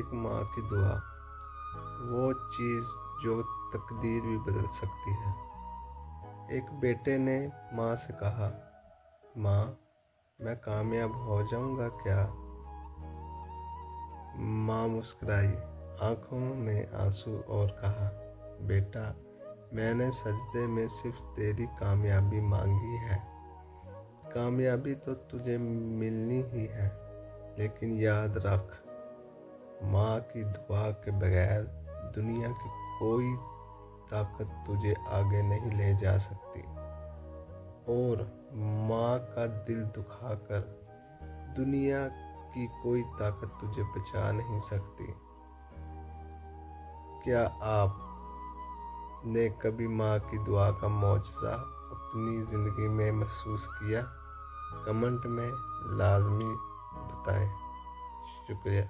ایک ماں کی دعا، وہ چیز جو تقدیر بھی بدل سکتی ہے۔ ایک بیٹے نے ماں سے کہا، ماں میں کامیاب ہو جاؤں گا کیا؟ ماں مسکرائی، آنکھوں میں آنسو، اور کہا، بیٹا میں نے سجدے میں صرف تیری کامیابی مانگی ہے۔ کامیابی تو تجھے ملنی ہی ہے، لیکن یاد رکھ، ماں کی دعا کے بغیر دنیا کی کوئی طاقت تجھے آگے نہیں لے جا سکتی، اور ماں کا دل دکھا کر دنیا کی کوئی طاقت تجھے بچا نہیں سکتی۔ کیا آپ نے کبھی ماں کی دعا کا معجزہ اپنی زندگی میں محسوس کیا؟ کمنٹ میں لازمی بتائیں۔ شکریہ۔